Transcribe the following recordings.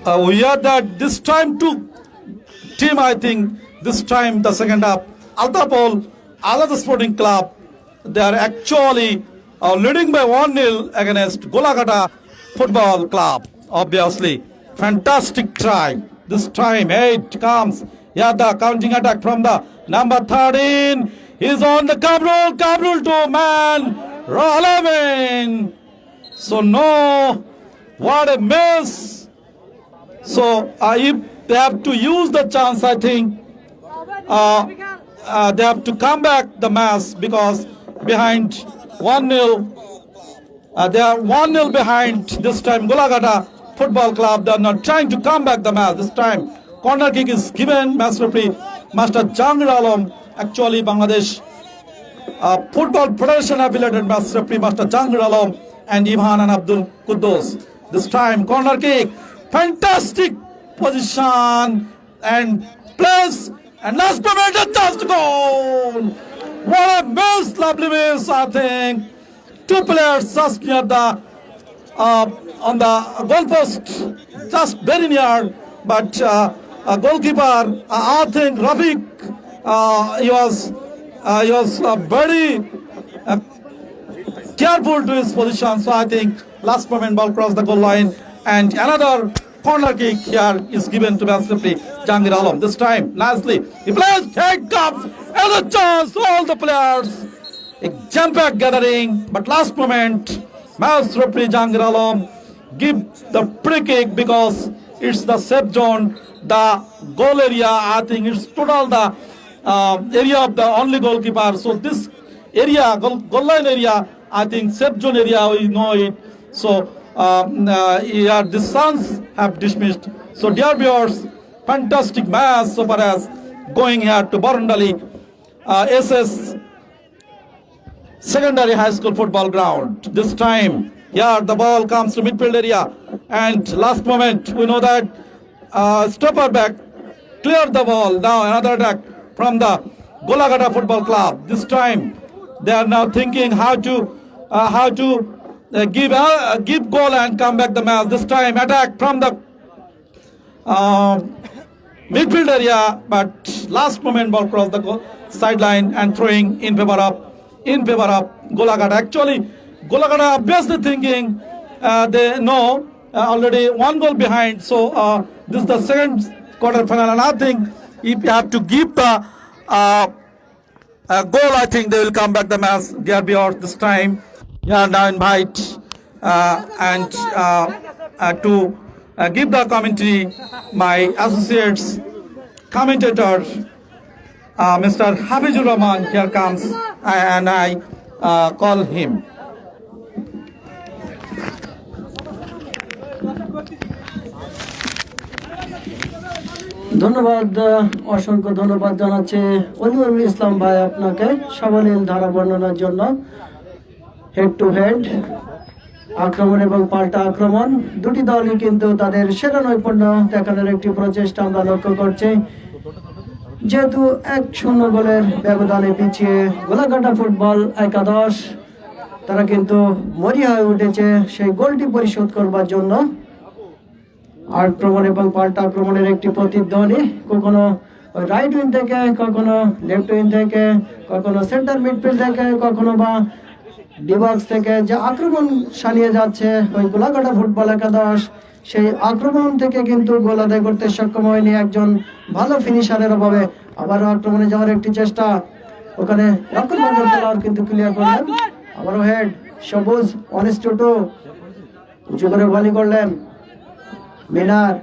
We are that this time to team, I think this time the second half, Altapol, Al Sporting Club, they are actually leading by 1-0 against Golagata Football Club. Obviously, fantastic try. This time, it comes. Yeah, the counting attack from the number 13 is on the Kabrul to man, 11. So no, what a miss. So if they have to use the chance, I think they have to come back the match because behind 1-0, they are 1-0 behind this time. Golagata Football Club, they are not trying to come back the match this time. Corner kick is given. Match referee Master Jangir Alam, actually Bangladesh Football Federation affiliated match referee Master Jangir Alam and Ibhan and Abdul Quddus. This time corner kick, fantastic position and place, and last moment a chance to goal. What a miss, lovely miss, I think. Two players just near the on the goalpost, just very near, but goalkeeper, I think Rafiq, he was very careful to his position. So I think last moment ball crossed the goal line, and another corner kick here is given to Basri Jangir Alam. This time, nicely he plays, take up, and a chance. All the players, a jump-back gathering, but last moment, match referee Jangir Alam give the free kick because it's the safe zone, the goal area. I think it's total the area of the only goalkeeper. So this area, goal line area, I think safe zone area, we know it. So yeah, the Suns have dismissed. So dear viewers, fantastic match so far as going here to Barundali SS Secondary High School football ground. This time, yeah, the ball comes to midfield area, and last moment we know that stopper back cleared the ball. Now another attack from the Golagata Football Club. This time they are now thinking how to give goal and come back the match. This time attack from the midfield area, but last moment ball crossed the goal sideline and throwing in favor of Golagata. Actually, Golagata obviously thinking they know already one goal behind. So this is the second quarter final, and I think if you have to give the goal, I think they will come back the match. Dear viewers, this time, yeah, now invite and to give the commentary my associates commentator Mr. Habibur Rahman. Here comes, and I call him. ধন্যবাদ, অসংখ্য ধন্যবাদ জানাচ্ছি অলিউল ইসলাম ভাই আপনাকে সাবলীল ধারা বর্ণনার জন্য। হেড টু হেড আক্রমণ এবং পাল্টা আক্রমণ দুটি দলই কিন্তু তাদের সেরা নৈপুণ্য দেখানোর একটি প্রচেষ্টা আমরা লক্ষ্য করছি। যেহেতু 1-0 গোলের ব্যবধানে পিছিয়ে গোলাঘাটা ফুটবল একাদশ, তারা কিন্তু মরিয়া হয়ে উঠেছে সেই গোলটি পরিশোধ করবার জন্য। আক্রমণ এবং পাল্টা আক্রমণের একটি প্রতিধ্বনি, কখনো রাইট উইং থেকে, কখনো লেফট উইং থেকে, কখনো সেন্টার মিডফিল্ড থেকে, কখনো বা ডিবক্স থেকে যে আক্রমণ চালিয়ে যাচ্ছে ওই গোলাঘাটা ফুটবল একাদশ, সেই আক্রমণ থেকে কিন্তু গোল আদায় করতে সক্ষম হয়নি একজন ভালো ফিনিশারের অভাবে। আবারও আক্রমণে যাওয়ার একটি চেষ্টা, ওখানে রক্ষণভাগের খেলোয়াড় কিন্তু ক্লিয়ার করলেন। আবারও হেড সবুজ অনিস্টুটু উঁচু করে বলি করলেন, মিনার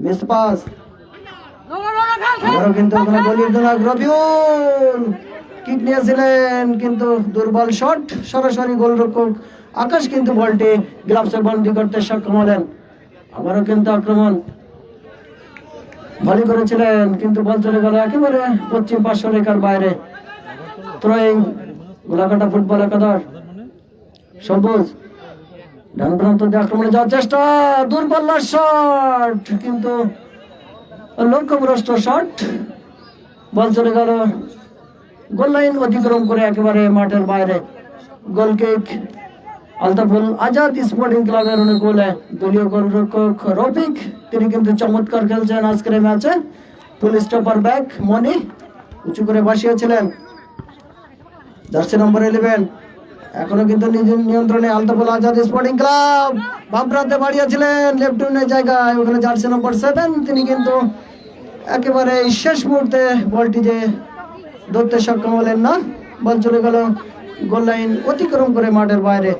মিস পাস, আবারও কিন্তু ওখানে বলির জন্য রবিউল কিক নিয়েছিলেন কিন্তু দুর্বল শট, সরাসরি গোলরক্ষক আকাশ কিন্তু বলটি গ্লাভসে বন্দী করতে সক্ষম হলেন। আবারও কিন্তু আক্রমণ ভলি করেছিলেন কিন্তু বল চলে গেল একেবারে পশ্চিম পার্শ্ব রেখার বাইরে। থ্রোয়িং গোলাঘাটা ফুটবল একাদশ, সবুজ ডান প্রান্ত দিয়ে আক্রমণে যাওয়ার চেষ্টা, দূরপাল্লার শট কিন্তু লক্ষ্যভ্রষ্ট শট, বল চলে গেল গোল লাইন অতিক্রম করে একেবারে মাঠের বাইরে। Goal kick Altaful Azad sporting ক্লাবের অনুকূলে দলীয় গোলরক্ষক রফিক তিনি কিন্তু চমৎকার খেলছেন আজকের এই ম্যাচে। ফুল স্টপার ব্যাক মনি উঁচু করে বসিয়েছিলেন জার্সি নম্বর 11 এখনো কিন্তু নিজের নিয়ন্ত্রণে আলতাফুল আজাদ স্পোর্টিং ক্লাব বাম প্রান্তে বাড়িয়েছিলেন লেফট উইনের জায়গায় ওখানে জার্সি নম্বর 7 তিনি কিন্তু একেবারে শেষ মুহূর্তে বলটি যে ধরতে সক্ষম হলেন না, বল চলে গেল গোল লাইন অতিক্রম করে মাঠের বাইরে।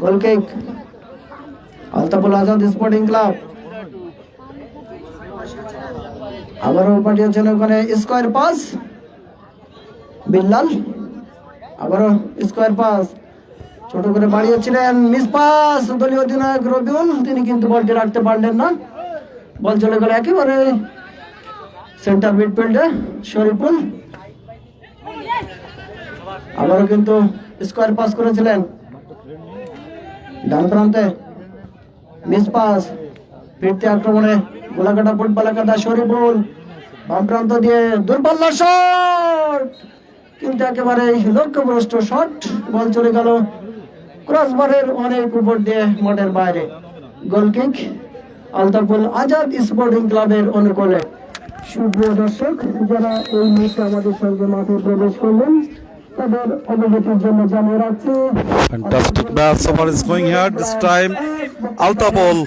Goal kick Altaful Azad sporting club আবারও পাঠিয়েছেন ওখানে স্কোয়ার পাস বিল্লাল আবারও স্কোয়ার পাস ছোট করে বাড়িয়েছিলেন মিস পাস দলীয় অধিনায়ক রবিউল তিনি কিন্তু বলটি রাখতে পারলেন না, বল চলে গেল একেবারে সেন্টার মিডফিল্ডে শরীফুল আবারও কিন্তু স্কোয়ার পাস করেছিলেন ডান প্রান্তে মিস পাস ফিরতে আক্রমণে গোলাকাটা ফুটবল একাদা শরীফুল বাম প্রান্ত দিয়ে দূরপাল্লা শট কিন্তু একেবারে লক্ষ্যভ্রষ্ট শট, বল চলে গেল ক্রসবারের অনেক উপর দিয়ে মাঠের বাইরে। Goal kick Altaful Azad sporting ক্লাবের অনুকূলে। সুপ্রিয় দর্শক যারা এই মুহূর্তে আমাদের সঙ্গে মাঠে প্রবেশ করলেন তাদের অবগতির জন্য জানিয়ে রাখছি Fantastic match so far is going here. This time, Altapol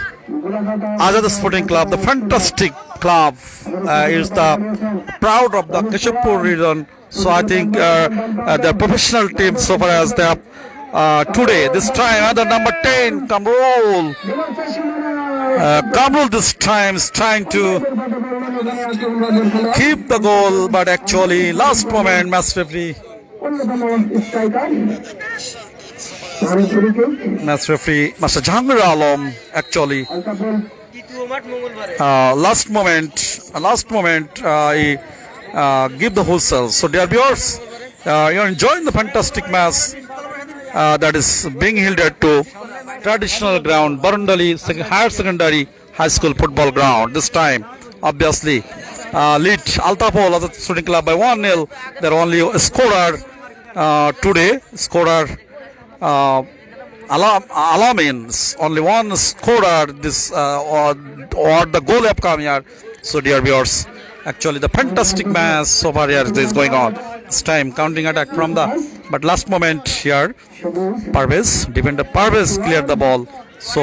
Azad Sporting Club, the fantastic club, is the proud of the Keshapur region. So I think the professional team so far as they have today. This time, another number 10, Kamrul. Kamrul this time is trying to keep the goal, but actually last moment, match referee. Match referee Master Jahangir Alam actually last moment he give the whistle. So dear viewers, you're enjoying the fantastic match that is being held at to traditional ground Barundali Higher Secondary High School football ground. This time obviously lead Altapol as a Student Club by 1-0. They're only a scorer today, scorer Alamins, only one scorer this or the goal have come here. So dear viewers, actually the fantastic match so far here is going on. This time counting attack from the but last moment here Parvez, defender Parvez cleared the ball. So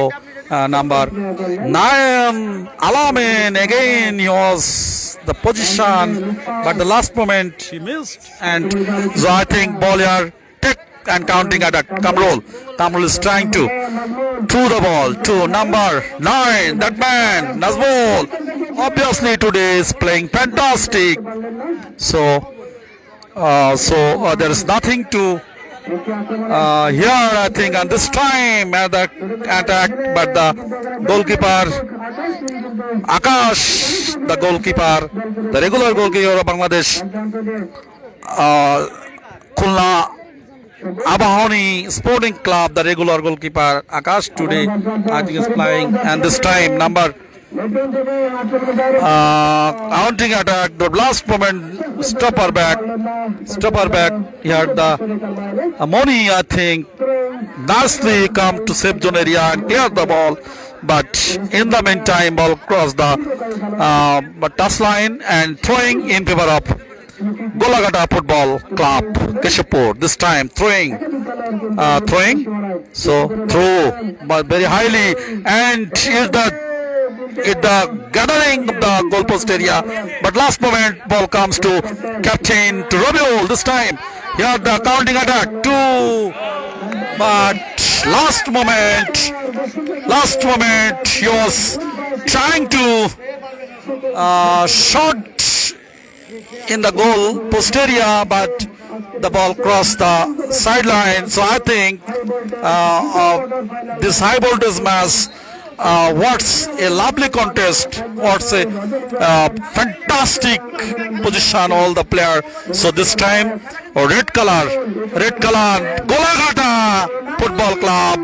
number 9 Alamin again he was the position but the last moment he missed and so I think ball here take and counting attack Kamrul is trying to throw the ball to number 9 that man Nazmul obviously today is playing fantastic. So there is nothing to here I think and this time at the attack but the goalkeeper Akash, the goalkeeper, the regular goalkeeper of Bangladesh Khulna Abahani Sporting Club, the regular goalkeeper Akash today I think is playing and this time number counting attack the last moment stopper back here the Moni I think nicely come to safe zone area and clear the ball but in the meantime ball crossed the touch line and throwing in favor of Golagata Football Club Keshapur. This time throwing so throw but very highly and is the gathering of the goalpost area but last moment ball comes to captain to Rabiul. This time here the counting attack two but last moment he was trying to shot in the goal post area but the ball crossed the sideline. So I think this high voltage match what's a lovely contest, what's a fantastic position all the player. So this time red color Golagata Football Club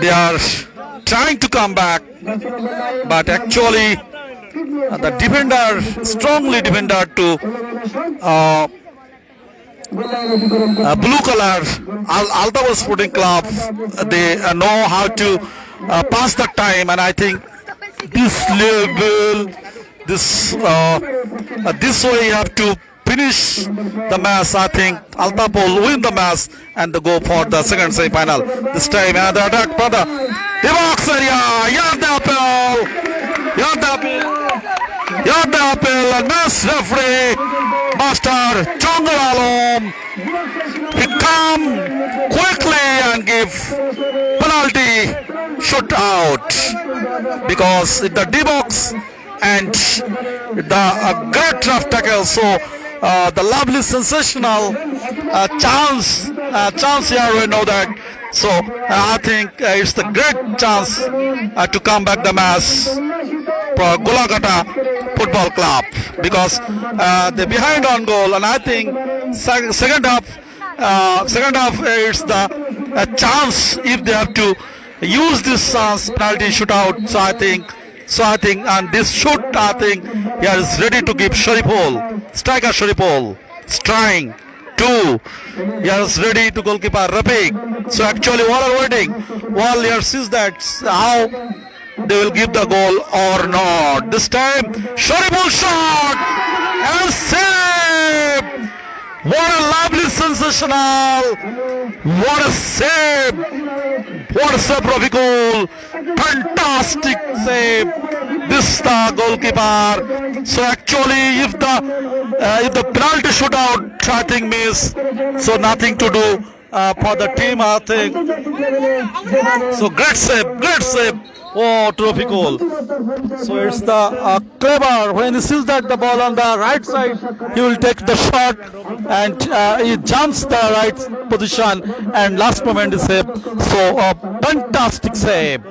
they are trying to come back but actually the defender strongly defender to blue color Altapol Sporting Club, they know how to pass the time, and I think this level, this way you have to finish the match. I think Altapol win the match and they go for the second semi-final. This time another attack for the box area. Yardapil and match referee Master Changal Alam. He come quickly and give penalty shootout, because the D-box and the great draft tackle. So the lovely sensational chance here, we know that. So I think it's the great chance to come back the match for Golagata Football Club, because they're behind on goal, and I think second half it's the chance if they have to use this penalty shootout. So I think and this shoot, I think he is ready to give Shariful, striker Shariful, trying two. He is ready to goalkeeper Rafiq. So actually while waiting, while here sees that how they will give the goal or not. This time Shariful shot and save. What a lovely sensational! What a save! What a save, Rafiqul! Fantastic save! This the goalkeeper. So actually, if the penalty shootout, I think miss, so nothing to do for the team, I think. So great save. Oh, Rafiqul. So it's the clever, when he sees that the ball on the right side, he will take the shot and he jumps the right position and last moment is save. So fantastic save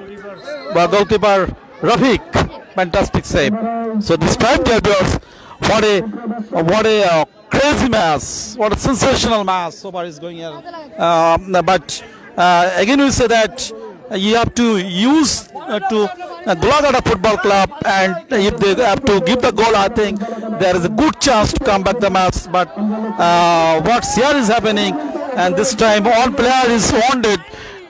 by goalkeeper Rafiq. Fantastic save. So this time, dear viewers, what a crazy match, what a sensational match so far is going here. But again we say that you have to use to Golagata Football Club, and if they have to give the goal, I think there is a good chance to come back the match. But what's here is happening, and this time one player is wounded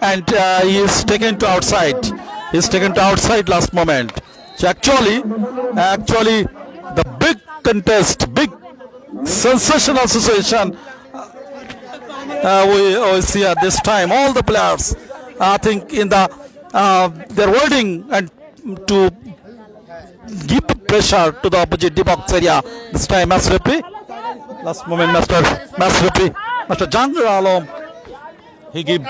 and he is taken to outside. He is taken to outside last moment. So actually the big contest, big sensational situation we see at this time. All the players, I think, in the they're waiting and to give pressure to the opposite D-box area. This time, match referee. Last moment, Master Jangar Alam. He give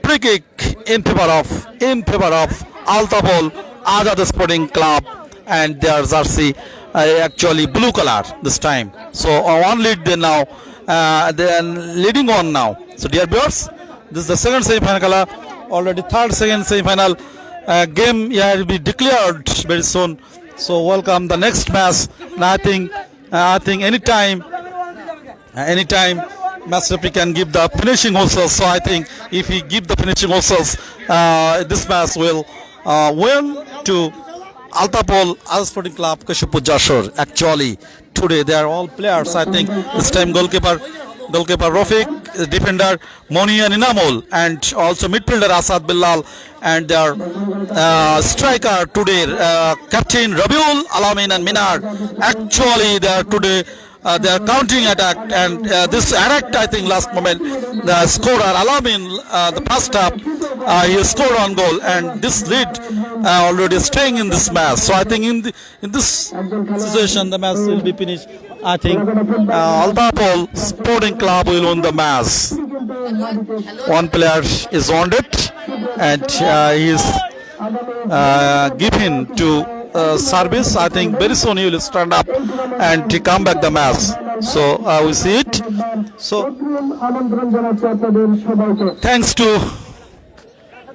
free kick in favor of Altapol Azad Sporting Club, and their jersey actually blue color this time. So one lead they now. They are leading on now. So dear viewers, this is the second semi-final color. Already second semi-final game here will be declared very soon. So welcome the next match. And I think anytime match referee can give the finishing whistles. So I think if he give the finishing whistles, this match will win to Altapol Azad Sporting Club Kashipur Jashore. Actually today they are all players. I think this time goalkeeper Rafiq, defender Moni and Inamul, and also midfielder Asad Bilal, and their striker today captain Rabiul Alamin and Minar. Actually they are today they are counting attack, and this attack, I think last moment the scorer Alamin, the first half he scored on goal, and this lead already staying in this match. So I think in this situation the match will be finished. I think Altapol Sporting Club will win the match. One player is wounded and he is given to service. I think very soon he will stand up and come back the match. So we see it. So thanks to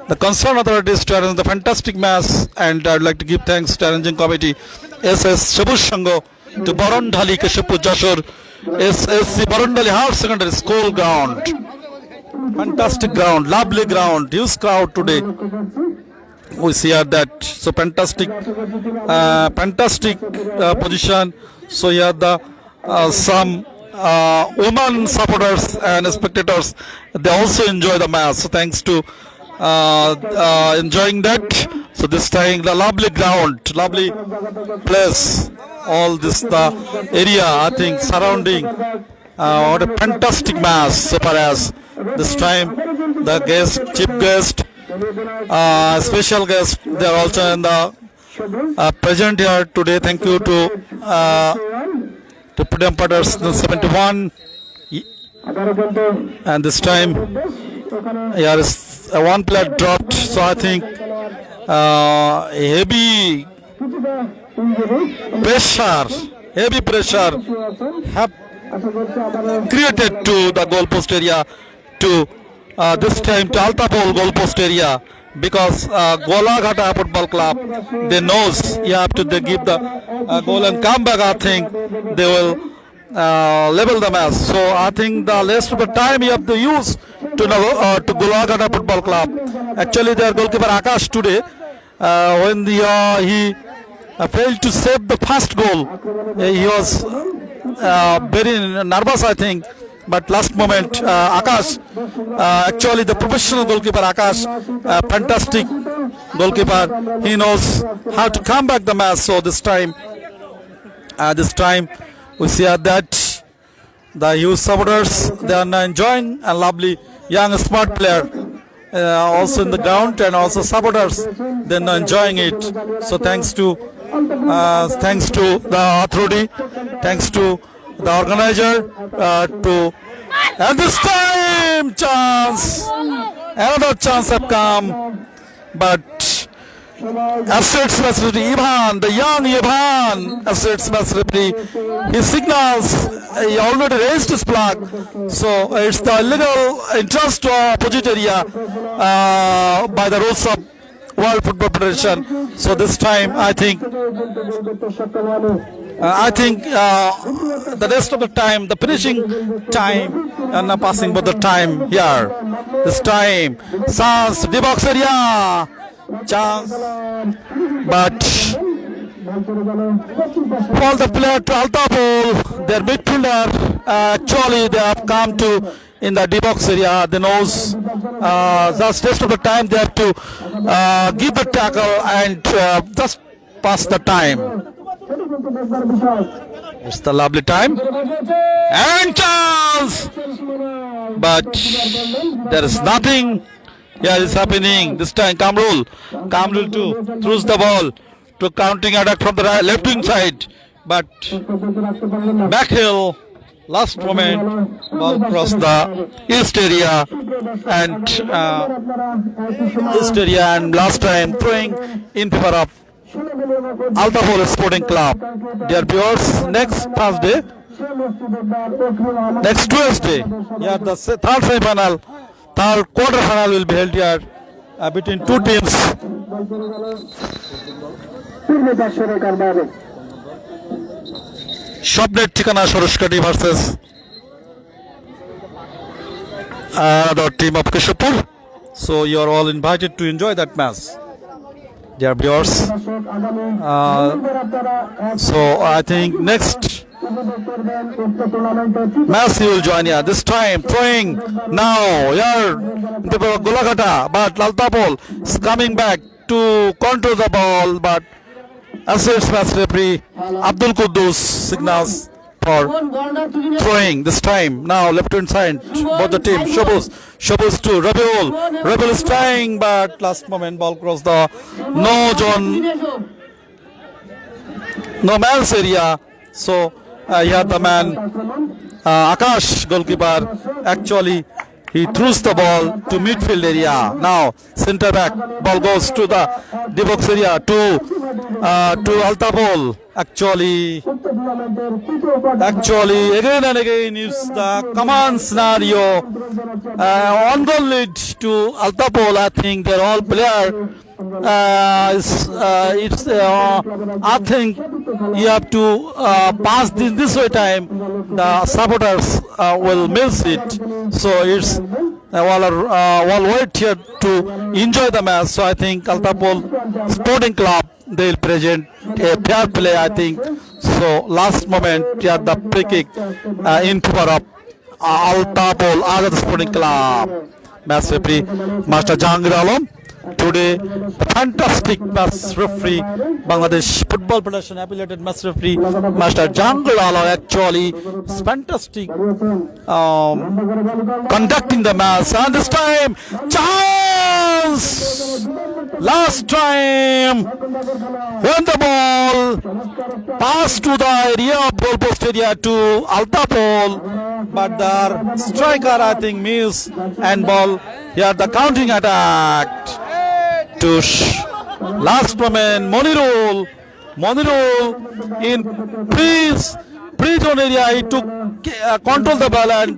the concerned authorities to arrange the fantastic match, and I'd like to give thanks to arranging committee SS Shabush Shango, to Barondali Kashipur Jashore, SSC Barondali Higher Secondary School ground. Fantastic ground, lovely ground, huge crowd today. We see here that, so fantastic position. So here the some women supporters and spectators, they also enjoy the match. So thanks to enjoying that. So this time the lovely ground, lovely place, all this the area I think surrounding. What a fantastic match so far as this time the guest, chief guest, special guest, they are also in the present here today. Thank you to Freedom Fighters 71. And this time here is one player dropped, so I think heavy pressure have created to the goal post area, to this time to Altapol goal post area, because Golagata Football Club, they knows you have to they give the goal and come back. I think they will level the match. So I think the rest of the time you have to use to Golagata Football Club. Actually, their goalkeeper Akash today, when he failed to save the first goal, he was very nervous, I think. But last moment, Akash, actually the professional goalkeeper Akash, fantastic goalkeeper. He knows how to come back the match. So this time we see that the youth supporters, they are now enjoying a lovely young smart player also in the ground, and also supporters, they are now enjoying it. So thanks to the authority, thanks to the organizer, and this time another chance have come, but Assets Referee Ivan, the young Ivan, Assets Referee, he signals, he already raised his flag, so it's the illegal interest to opposite area by the rules of World Football Federation. So this time I think the rest of the time, the finishing time, and passing by the time here. This time, chance, D-box area, chance, but all the player to Altapol, their midfielder, actually they have come to in the D-box area. They knows just rest of the time they have to give the tackle and just pass the time. It's the lovely time and chance, but there is nothing here is happening. This time Kamrul too throws the ball to counting attack from the left wing side, but Backhill last moment ball crossed the east area and last time throwing in favor of Altapol Sporting Club. Dear viewers, next Thursday, next Tuesday, yeah, the third semi-final, third quarter-final will be held here between two teams. Shopnet Tikana Soroshkati versus another team of Kishapur. So you are all invited to enjoy that match, dear viewers. So I think next match you will join here. This time throwing now here Golagata, but Altapol is coming back to control the ball, but Assets referee Abdul Quddus signals for throwing this time. Now left hand side, both the team. Shobuz to Rabiul is trying, but last moment ball crossed the no man's area. So here the man Akash, goalkeeper, actually he throws the ball to midfield area. Now center back, ball goes to the D-box area to Altapol. Actually again and again is the command scenario. On goal lead to Altapol. I think they're all player. I think you have to pass this way time. The supporters will miss it. So it's all wait here to enjoy the match. So I think Altapol Sporting Club, they will present a fair play, I think. So last moment, yeah, the free kick in favor of Altapol Azad Sporting Club. Match referee Master Jahangir Alam. Today, the fantastic match referee, Bangladesh Football Federation affiliated match referee, Master Jahangir Alam, actually is fantastic conducting the match. And this time, chance! Last time, when the ball passed to the area of goal post area to Altapol, but the striker, I think, missed and ball here the counting attack. To last moment, Monirul in pre-zone area, he took control the ball and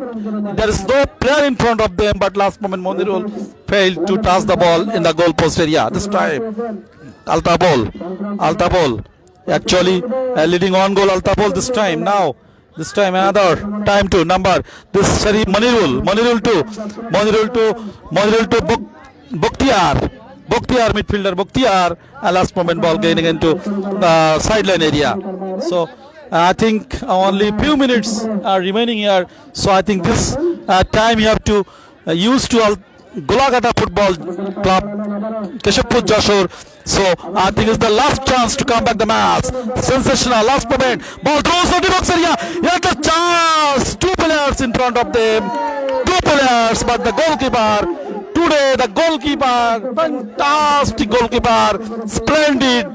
there is no player in front of them, but last moment Monirul failed to touch the ball in the goal post area. This time Altapol actually leading on goal. Altapol this time. Now this time another time to number this sorry Monirul to Boktiar midfielder Boktiar, last moment ball gaining into sideline area. So I think only few minutes are remaining here. So I think this time you have to use to Golagata Football Club, Keshapur Jashore. So I think it's the last chance to come back the match. Sensational last moment. Ball throws to the box area. Here's the chance. Two players in front of them. Two players, but the goalkeeper. Today the goalkeeper, fantastic goalkeeper, splendid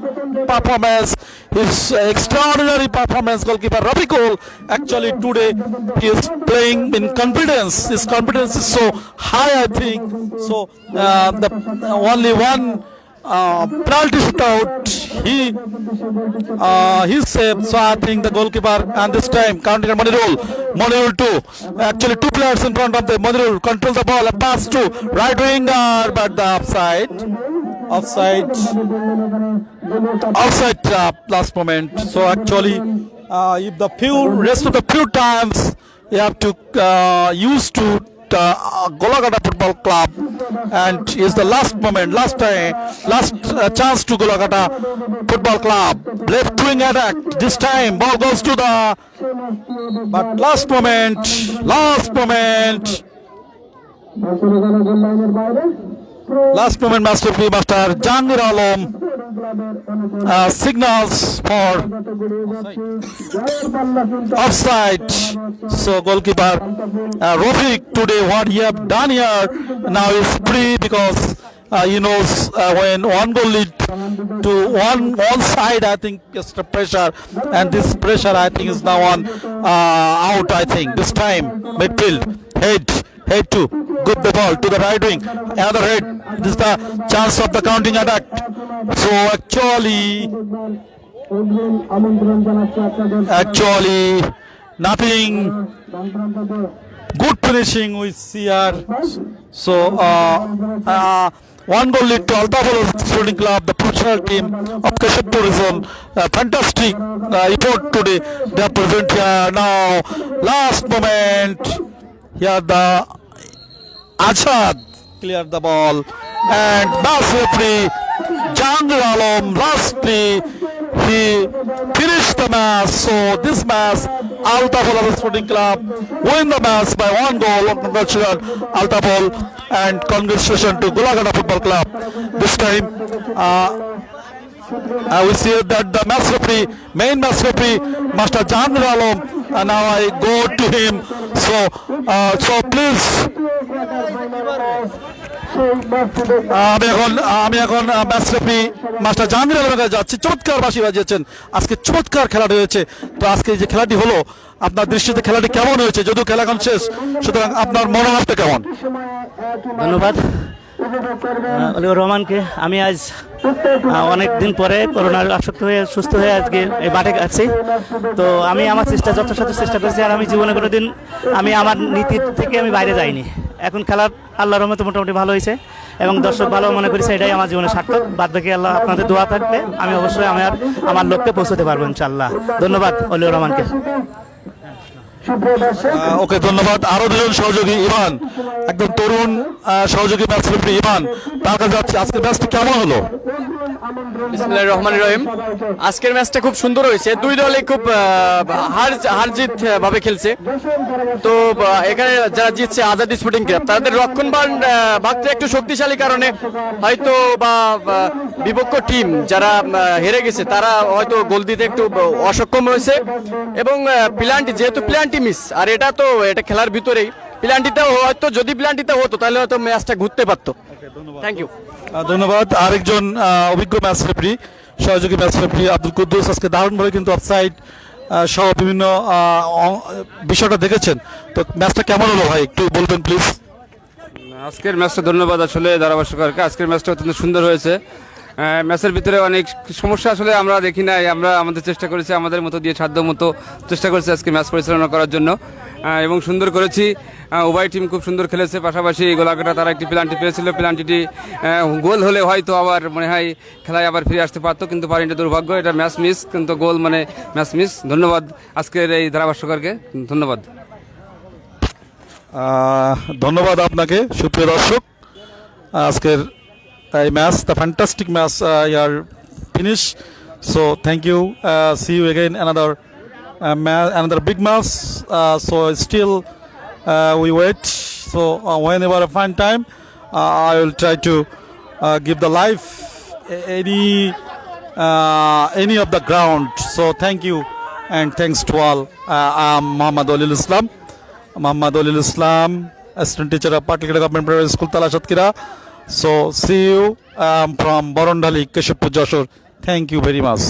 performance, his extraordinary performance, goalkeeper Rafiqul. Actually today he is playing in confidence. His confidence is so high, I think. So the only one penalty shootout he saved. So I think the goalkeeper, and this time counting on Monirul too. Actually two players in front of the Monirul control the ball, a pass to right winger, but the offside trap last moment. So actually if the rest of the few times you have to use to Golagata Football Club, and is the last moment, last chance to Golagata Football Club. Left wing attack. This time ball goes to the, but last moment, Master Jahangir Alam signals for offside. So goalkeeper Rafiq today, what he have done here now is free, because he knows when one goal lead to one side, I think it's the pressure, and this pressure I think is now on out. I think this time midfield head to good the ball to the right wing, another head. This is the chance of the counting attack. So actually nothing good finishing we see here. So one goal lead to Altapol Sporting Club, the professional team of Kashmir Tourism. Fantastic effort today they are present here. Now last moment here the Azad cleared the ball, and match referee Jahangir Alam lastly he finished the match. So this match Altapol Sporting Club win the match by 1 goal. Congratulations Altapol, and congratulations to Golagata Football Club. This time we see that the main match referee Master Jahangir Alam, and now I go to him. So please আমি এখন match referee master Jahangir আলমের কাছে যাচ্ছি। চমৎকার বাঁশি বাজিয়েছেন, আজকে চমৎকার খেলাটি হয়েছে। তো আজকে যে খেলাটি হলো, আপনার দৃষ্টিতে খেলাটি কেমন হয়েছে? যদিও খেলা এখন শেষ, সুতরাং আপনার মনোভাবটা কেমন? ধন্যবাদ অলিউর রহমানকে। আমি আজ অনেক দিন পরে করোনার আসক্ত হয়ে সুস্থ হয়ে আজকে এই মাঠে আছি। তো আমি আমার যথাসাধ্য চেষ্টা করেছি, আর আমি জীবনে কোনো দিন আমি আমার নীতি থেকে আমি বাইরে যাইনি। এখন খেলার আল্লাহর রহমতে মোটামুটি ভালো হয়েছে এবং দর্শক ভালো মনে করেছে, এটাই আমার জীবনের সার্থক। বাদ বাকি আল্লাহ আপনাদের দোয়া থাকলে আমি অবশ্যই আমার লক্ষ্যে পৌঁছতে পারবো ইনশাআল্লাহ। ধন্যবাদ অলিউর রহমানকে। ওকে, ধন্যবাদ। আরো দুজন সহযোগী, ইভান, একদম তরুণ সহযোগী ম্যাচ রেফারি ইভান, তার কাছে যাচ্ছে। আজকে ম্যাচটি কেমন হলো? বিসমিল্লাহির রহমানির রহিম। আজকের ম্যাচটা খুব সুন্দর হয়েছে, দুই দলই খুব হার জিত ভাবে খেলছে। তো এখানে যারা জিতছে আজাদি স্পোর্টিং ক্লাব, তাদের রক্ষণ ভাগটা একটু শক্তিশালী কারণে হয়তো বা বিপক্ষ টিম যারা হেরে গেছে তারা হয়তো গোল দিতে একটু অসক্ষম হয়েছে। এবং যেহেতু প্ল্যান্টি মিস, আর এটা খেলার ভিতরেই প্ল্যান্টিটাও হয়তো, যদি প্ল্যান্টিটা হতো তাহলে হয়তো ম্যাচটা ঘুরতে পারতো। Thank you. ধন্যবাদ। আরেকজন অভিজ্ঞ ম্যাচ রেফারি, সহযোগী ম্যাচ রেফারি আব্দুল কুদ্দুস, আজকে দারুণভাবে কিন্তু অফসাইড সহ বিভিন্ন বিষয়টা দেখেছেন। তো ম্যাচটা কেমন হলো ভাই, একটু বলবেন প্লিজ। আজকের ম্যাচটা ধন্যবাদ আসলে ধারাভাষ্যকারকে। আজকের ম্যাচটা অত্যন্ত সুন্দর হয়েছে। ম্যাচের ভিতরে অনেক সমস্যা আসলে আমরা দেখি নাই, আমরা আমাদের চেষ্টা করেছি, আমাদের মতো দিয়ে সাধ্য মতো চেষ্টা করেছি আজকে ম্যাচ পরিচালনা করার জন্য, এবং সুন্দর করেছি। উভয় টিম খুব সুন্দর খেলেছে। পাশাপাশি গোলাঘাটা তারা একটি পেনাল্টি পেয়েছিল, পেনাল্টিটি গোল হলে হয়তো আবার মনে হয় খেলায় আবার ফিরে আসতে পারতো, কিন্তু পারিনি, দুর্ভাগ্য। এটা ম্যাচ মিস, কিন্তু গোল মানে ম্যাচ মিস। ধন্যবাদ আজকের এই ধারাভাষ্যকারকে, ধন্যবাদ। ধন্যবাদ আপনাকে। সুপ্রিয় দর্শক, আজকের এই match, the fantastic match year finish. So thank you, see you again another another big match. So still we wait. So whenever I find time, I will try to give the live any of the ground. So thank you and thanks to all. I'm Muhammad Olil Islam, assistant teacher of Patlikara Government Primary School, Tala Shatkira. So see you from Borondali, Keshapur, Joshore. Thank you very much.